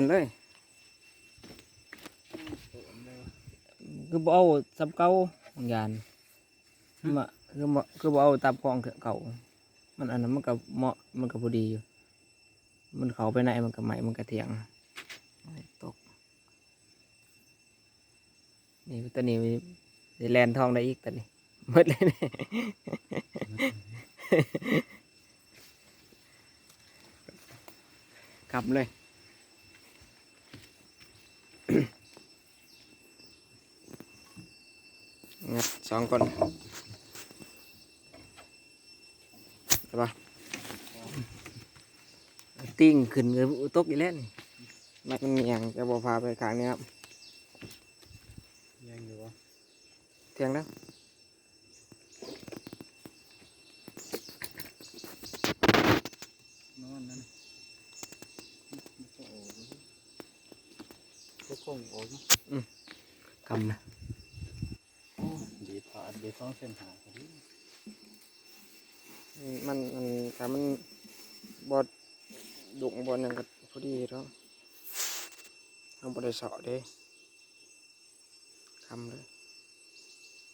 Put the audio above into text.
อันเลยคือบ่เอาซับเก่าบางอย่างมาคือบ่เอาตับของเก่ามันอันนั้นมันก็เหมาะมันก็พอดีอยู่มันเข้าไปไหนมันก็ไหมมันก็เถียงตกนี่ตัวนี้แลนทองได้อีกตัวนี้หมดเลยเนี่ยกลับเลยงัด2 คนใช่ปะติ้งขึ้นเลยตกอีกแล้วนี่มันมีอย่างจะบอกพาไปข้างนี้ครับยังอยู่วะเที่ยงแล้วนอนนั่นก็คงโอ้ย กำนะ ดีผ่านดีท้องเส้นหาพอดีมันถ้ามันบอดดุบอดนั่นก็พอดีแล้วเอาบอดได้เสาะเด้คำเลย